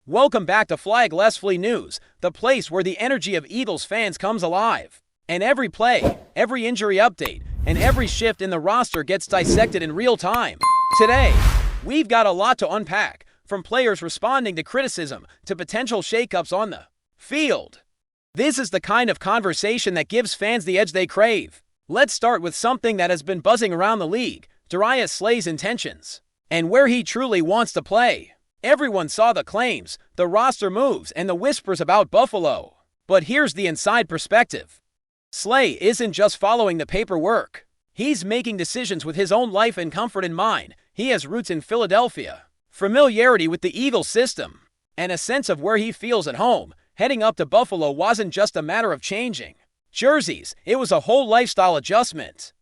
Welcome back to FlyEaglesFly News, the place where the energy of Eagles fans comes alive. And every play, every injury update, and every shift in the roster gets dissected in real time. Today, we've got a lot to unpack, from players responding to criticism to potential shakeups on the field. This is the kind of conversation that gives fans the edge they crave. Let's start with something that has been buzzing around the league: Darius Slay's intentions, and where he truly wants to play. Everyone saw the claims, the roster moves, and the whispers about Buffalo. But here's the inside perspective. Slay isn't just following the paperwork. He's making decisions with his own life and comfort in mind. He has roots in Philadelphia, familiarity with the Eagles system, and a sense of where he feels at home. Heading up to Buffalo wasn't just a matter of changing jerseys, it was a whole lifestyle adjustment.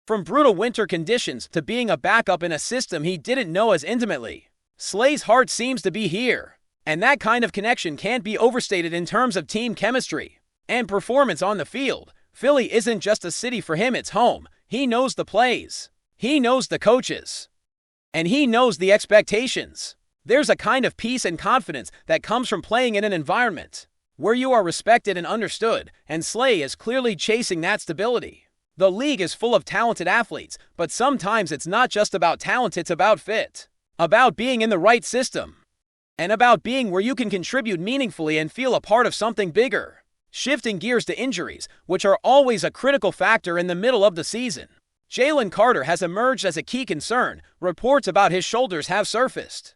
From brutal winter conditions to being a backup in a system he didn't know as intimately, Slay's heart seems to be here. And that kind of connection can't be overstated in terms of team chemistry and performance on the field. Philly isn't just a city for him, it's home. He knows the plays, he knows the coaches, and he knows the expectations. There's a kind of peace and confidence that comes from playing in an environment where you are respected and understood, and Slay is clearly chasing that stability. The league is full of talented athletes, but sometimes it's not just about talent, it's about fit, about being in the right system, and about being where you can contribute meaningfully and feel a part of something bigger. Shifting gears to injuries, which are always a critical factor in the middle of the season, Jalen Carter has emerged as a key concern. Reports about his shoulders have surfaced.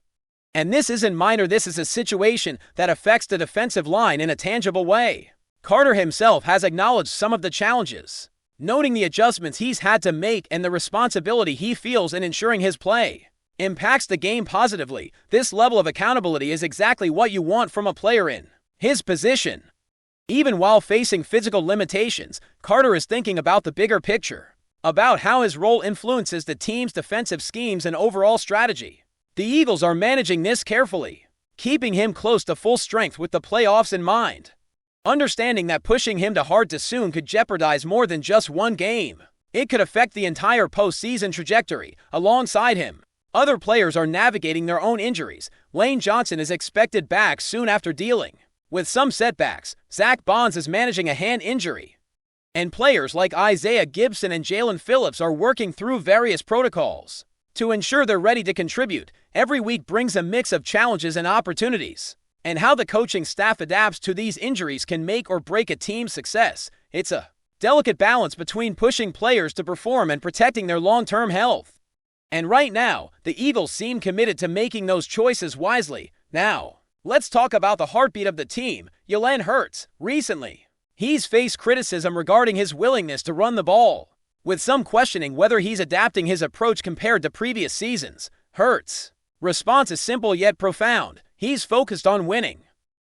And this isn't minor, this is a situation that affects the defensive line in a tangible way. Carter himself has acknowledged some of the challenges, noting the adjustments he's had to make and the responsibility he feels in ensuring his play impacts the game positively. This level of accountability is exactly what you want from a player in his position. Even while facing physical limitations, Carter is thinking about the bigger picture, about how his role influences the team's defensive schemes and overall strategy. The Eagles are managing this carefully, keeping him close to full strength with the playoffs in mind, understanding that pushing him too soon could jeopardize more than just one game. It could affect the entire postseason trajectory. Alongside him, other players are navigating their own injuries. Lane Johnson is expected back soon after dealing with some setbacks. Zach Bonds is managing a hand injury, and players like Isaiah Gibson and Jalen Phillips are working through various protocols to ensure they're ready to contribute. Every week brings a mix of challenges and opportunities, and how the coaching staff adapts to these injuries can make or break a team's success. It's a delicate balance between pushing players to perform and protecting their long-term health. And right now, the Eagles seem committed to making those choices wisely. Now, let's talk about the heartbeat of the team, Jalen Hurts. Recently, he's faced criticism regarding his willingness to run the ball, with some questioning whether he's adapting his approach compared to previous seasons. Hurts' response is simple yet profound. He's focused on winning,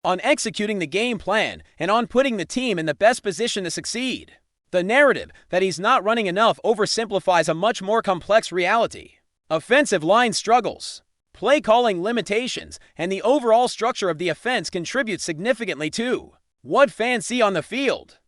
on executing the game plan, and on putting the team in the best position to succeed. The narrative that he's not running enough oversimplifies a much more complex reality. Offensive line struggles, play calling limitations, and the overall structure of the offense contribute significantly to what fans see on the field.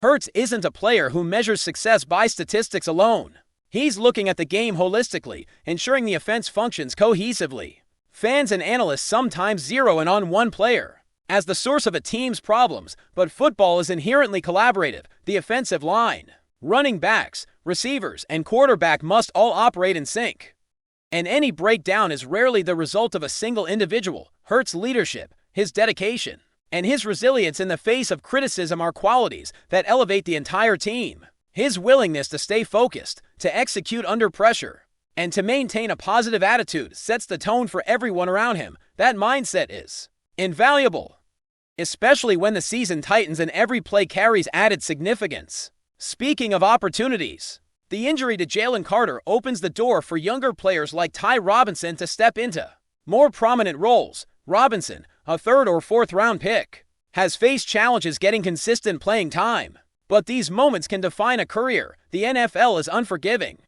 Hurts isn't a player who measures success by statistics alone. He's looking at the game holistically, ensuring the offense functions cohesively. Fans and analysts sometimes zero in on one player as the source of a team's problems, but football is inherently collaborative. The offensive line, running backs, receivers, and quarterback must all operate in sync, and any breakdown is rarely the result of a single individual. Hurts' leadership, his dedication, and his resilience in the face of criticism are qualities that elevate the entire team. His willingness to stay focused, to execute under pressure, and to maintain a positive attitude sets the tone for everyone around him. That mindset is invaluable, especially when the season tightens and every play carries added significance. Speaking of opportunities, the injury to Jalen Carter opens the door for younger players like Ty Robinson to step into more prominent roles. Robinson, a third or fourth round pick, has faced challenges getting consistent playing time, but these moments can define a career. The NFL is unforgiving,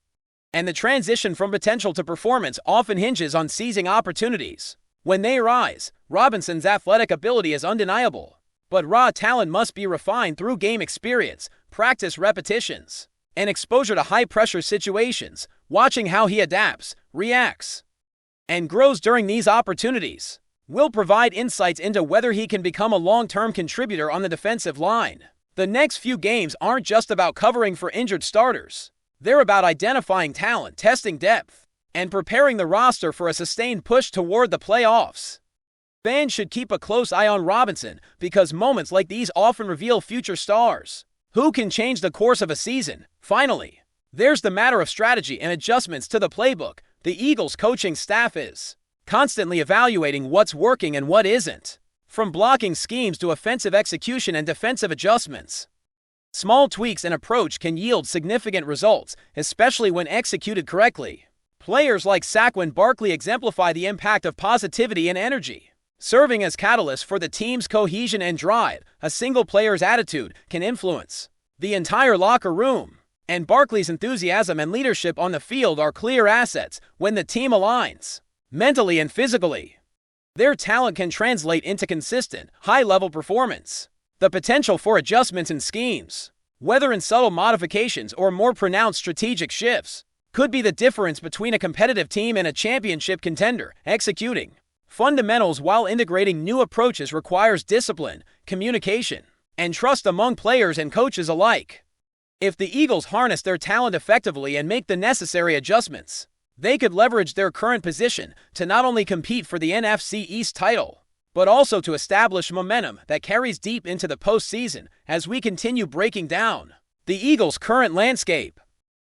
and the transition from potential to performance often hinges on seizing opportunities when they arise. Robinson's athletic ability is undeniable, but raw talent must be refined through game experience, practice repetitions, and exposure to high-pressure situations. Watching how he adapts, reacts, and grows during these opportunities will provide insights into whether he can become a long-term contributor on the defensive line. The next few games aren't just about covering for injured starters. They're about identifying talent, testing depth, and preparing the roster for a sustained push toward the playoffs. Fans should keep a close eye on Robinson because moments like these often reveal future stars who can change the course of a season. Finally, there's the matter of strategy and adjustments to the playbook. The Eagles coaching staff is constantly evaluating what's working and what isn't, from blocking schemes to offensive execution and defensive adjustments. Small tweaks in approach can yield significant results, especially when executed correctly. Players like Saquon Barkley exemplify the impact of positivity and energy, serving as catalysts for the team's cohesion and drive. A single player's attitude can influence the entire locker room, and Barkley's enthusiasm and leadership on the field are clear assets when the team aligns mentally and physically. Their talent can translate into consistent, high-level performance. The potential for adjustments in schemes, whether in subtle modifications or more pronounced strategic shifts, could be the difference between a competitive team and a championship contender. Executing fundamentals while integrating new approaches requires discipline, communication, and trust among players and coaches alike. If the Eagles harness their talent effectively and make the necessary adjustments, they could leverage their current position to not only compete for the NFC East title, but also to establish momentum that carries deep into the postseason. As we continue breaking down the Eagles' current landscape,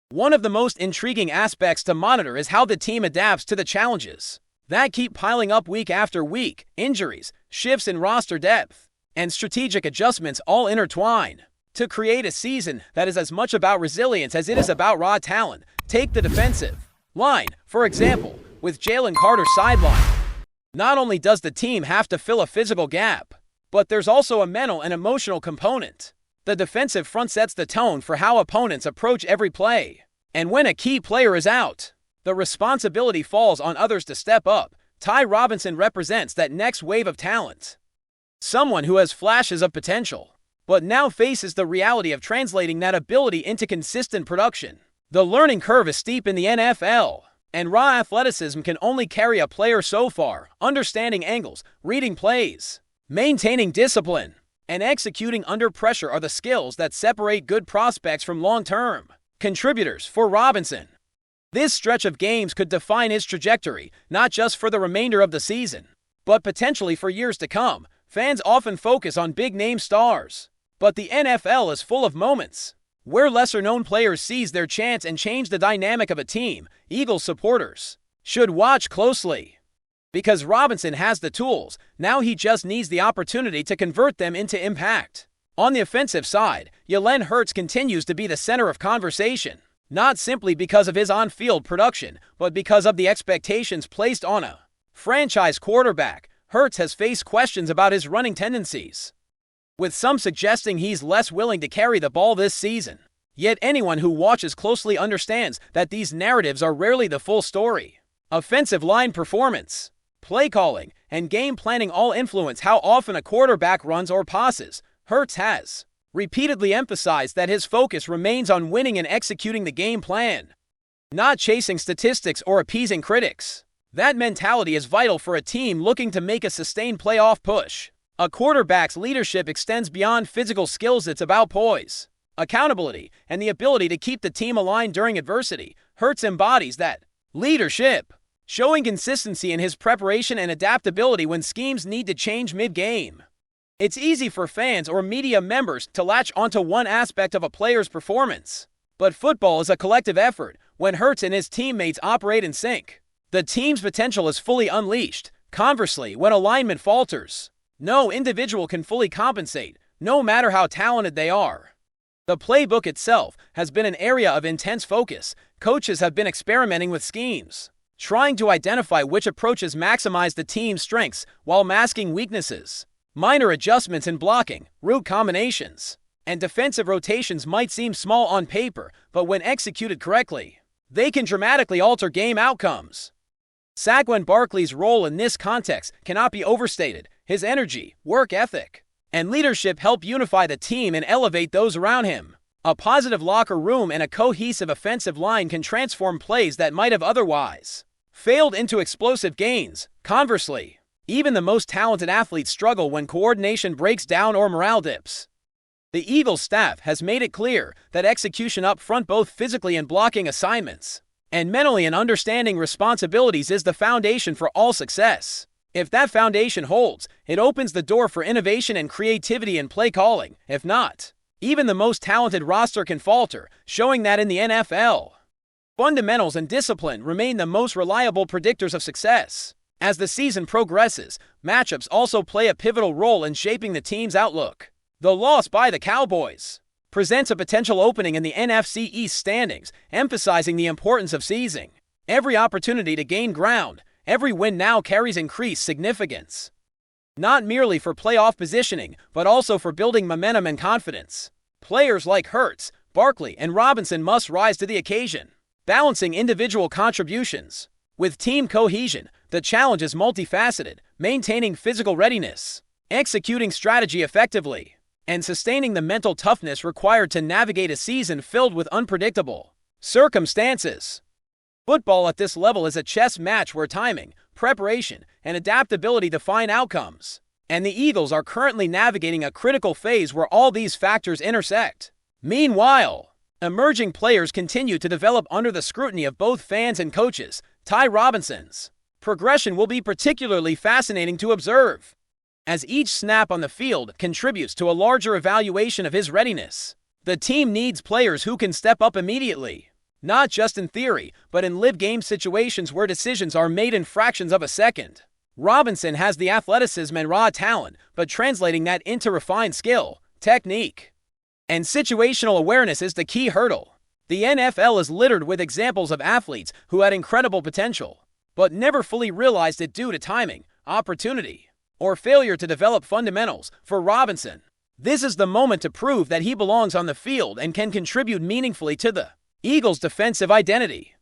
one of the most intriguing aspects to monitor is how the team adapts to the challenges that keep piling up week after week. Injuries, shifts in roster depth, and strategic adjustments all intertwine to create a season that is as much about resilience as it is about raw talent. Take the defensive line, for example, with Jalen Carter sidelined. Not only does the team have to fill a physical gap, but there's also a mental and emotional component. The defensive front sets the tone for how opponents approach every play. And when a key player is out, the responsibility falls on others to step up. Ty Robinson represents that next wave of talent. Someone who has flashes of potential, but now faces the reality of translating that ability into consistent production. The learning curve is steep in the NFL, and raw athleticism can only carry a player so far. Understanding angles, reading plays, maintaining discipline, and executing under pressure are the skills that separate good prospects from long-term contributors. For Robinson, this stretch of games could define his trajectory, not just for the remainder of the season, but potentially for years to come. Fans often focus on big-name stars, but the NFL is full of moments where lesser-known players seize their chance and change the dynamic of a team. Eagles supporters should watch closely, because Robinson has the tools. Now he just needs the opportunity to convert them into impact. On the offensive side, Jalen Hurts continues to be the center of conversation, not simply because of his on-field production, but because of the expectations placed on a franchise quarterback. Hurts has faced questions about his running tendencies, with some suggesting he's less willing to carry the ball this season. Yet anyone who watches closely understands that these narratives are rarely the full story. Offensive line performance, play calling, and game planning all influence how often a quarterback runs or passes. Hurts has repeatedly emphasized that his focus remains on winning and executing the game plan, not chasing statistics or appeasing critics. That mentality is vital for a team looking to make a sustained playoff push. A quarterback's leadership extends beyond physical skills. It's about poise, accountability, and the ability to keep the team aligned during adversity. Hurts embodies that leadership, showing consistency in his preparation and adaptability when schemes need to change mid-game. It's easy for fans or media members to latch onto one aspect of a player's performance, but football is a collective effort. When Hurts and his teammates operate in sync, the team's potential is fully unleashed. Conversely, when alignment falters, no individual can fully compensate, no matter how talented they are. The playbook itself has been an area of intense focus. Coaches have been experimenting with schemes, trying to identify which approaches maximize the team's strengths while masking weaknesses. Minor adjustments in blocking, route combinations, and defensive rotations might seem small on paper, but when executed correctly, they can dramatically alter game outcomes. Saquon Barkley's role in this context cannot be overstated. His energy, work ethic, and leadership help unify the team and elevate those around him. A positive locker room and a cohesive offensive line can transform plays that might have otherwise failed into explosive gains. Conversely, Even the most talented athletes struggle when coordination breaks down or morale dips. The Eagles staff has made it clear that execution up front, both physically and blocking assignments, and mentally and understanding responsibilities, is the foundation for all success. If that foundation holds, it opens the door for innovation and creativity in play calling. If not, even the most talented roster can falter, showing that in the NFL, fundamentals and discipline remain the most reliable predictors of success. As the season progresses, matchups also play a pivotal role in shaping the team's outlook. The loss by the Cowboys presents a potential opening in the NFC East standings, emphasizing the importance of seizing every opportunity to gain ground. Every win now carries increased significance, not merely for playoff positioning, but also for building momentum and confidence. Players like Hurts, Barkley, and Robinson must rise to the occasion, balancing individual contributions with team cohesion. The challenge is multifaceted, maintaining physical readiness, executing strategy effectively, and sustaining the mental toughness required to navigate a season filled with unpredictable circumstances. Football at this level is a chess match where timing, preparation, and adaptability define outcomes, and the Eagles are currently navigating a critical phase where all these factors intersect. Meanwhile, emerging players continue to develop under the scrutiny of both fans and coaches. Ty Robinson's progression will be particularly fascinating to observe, as each snap on the field contributes to a larger evaluation of his readiness. The team needs players who can step up immediately, not just in theory, but in live-game situations where decisions are made in fractions of a second. Robinson has the athleticism and raw talent, but translating that into refined skill, technique, and situational awareness is the key hurdle. The NFL is littered with examples of athletes who had incredible potential, but never fully realized it due to timing, opportunity, or failure to develop fundamentals. For Robinson, this is the moment to prove that he belongs on the field and can contribute meaningfully to the Eagles' defensive identity.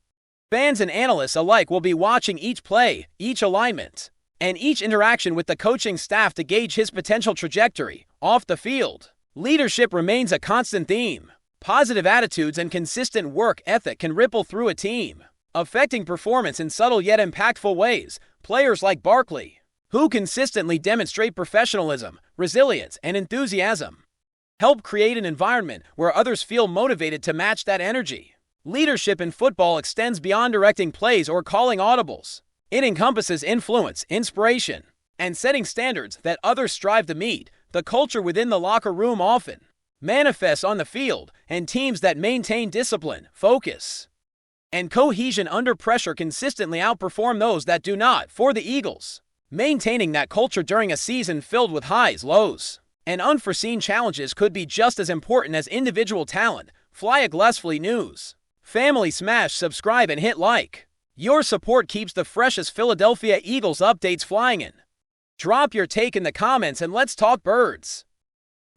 Fans and analysts alike will be watching each play, each alignment, and each interaction with the coaching staff to gauge his potential trajectory. Off the field, leadership remains a constant theme. Positive attitudes and consistent work ethic can ripple through a team, affecting performance in subtle yet impactful ways. Players like Barkley, who consistently demonstrate professionalism, resilience, and enthusiasm, help create an environment where others feel motivated to match that energy. Leadership in football extends beyond directing plays or calling audibles. It encompasses influence, inspiration, and setting standards that others strive to meet. The culture within the locker room often manifests on the field, and teams that maintain discipline, focus, and cohesion under pressure consistently outperform those that do not. For the Eagles, maintaining that culture during a season filled with highs, lows, and unforeseen challenges could be just as important as individual talent. FlyEaglesFly News. Family, smash subscribe and hit like. Your support keeps the freshest Philadelphia Eagles updates flying in. Drop your take in the comments and let's talk birds.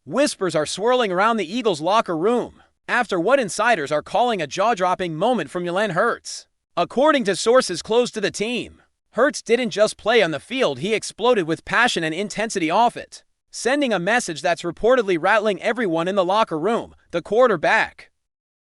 Whispers are swirling around the Eagles' locker room after what insiders are calling a jaw-dropping moment from Jalen Hurts. According to sources close to the team, Hurts didn't just play on the field, he exploded with passion and intensity off it, sending a message that's reportedly rattling everyone in the locker room. The quarterback,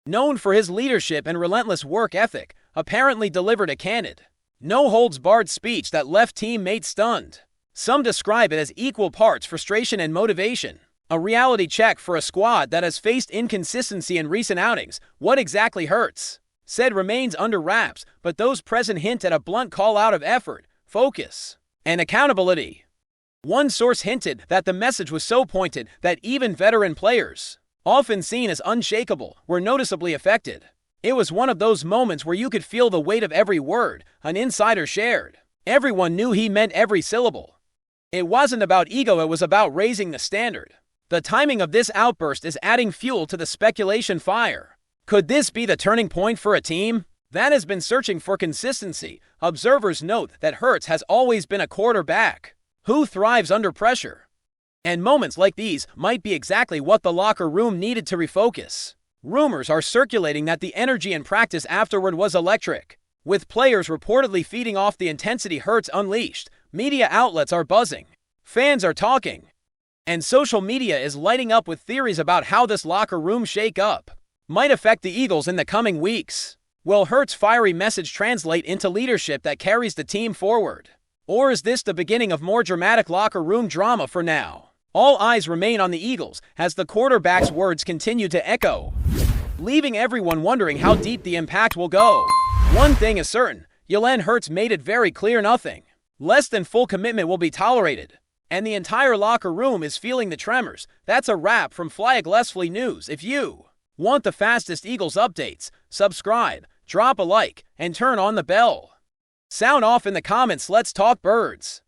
known for his leadership and relentless work ethic, apparently delivered a candid, no-holds-barred speech that left teammates stunned. Some describe it as equal parts frustration and motivation, a reality check for a squad that has faced inconsistency in recent outings. What exactly Hurts said remains under wraps, but those present hint at a blunt call out of effort, focus, and accountability. One source hinted that the message was so pointed that even veteran players, often seen as unshakable, were noticeably affected. It was one of those moments where you could feel the weight of every word, an insider shared. Everyone knew he meant every syllable. It wasn't about ego, it was about raising the standard. The timing of this outburst is adding fuel to the speculation fire. Could this be the turning point for a team that has been searching for consistency? Observers note that Hurts has always been a quarterback who thrives under pressure, and moments like these might be exactly what the locker room needed to refocus. Rumors are circulating that the energy in practice afterward was electric, with players reportedly feeding off the intensity Hurts unleashed. Media outlets are buzzing, fans are talking, and social media is lighting up with theories about how this locker room shake-up might affect the Eagles in the coming weeks. Will Hurts' fiery message translate into leadership that carries the team forward? Or is this the beginning of more dramatic locker room drama for now? All eyes remain on the Eagles as the quarterback's words continue to echo, leaving everyone wondering how deep the impact will go. One thing is certain, Jalen Hurts made it very clear nothing less than full commitment will be tolerated. And the entire locker room is feeling the tremors. That's a wrap from FlyEaglesFly News. If you want the fastest Eagles updates, subscribe, drop a like, and turn on the bell. Sound off in the comments. Let's talk birds.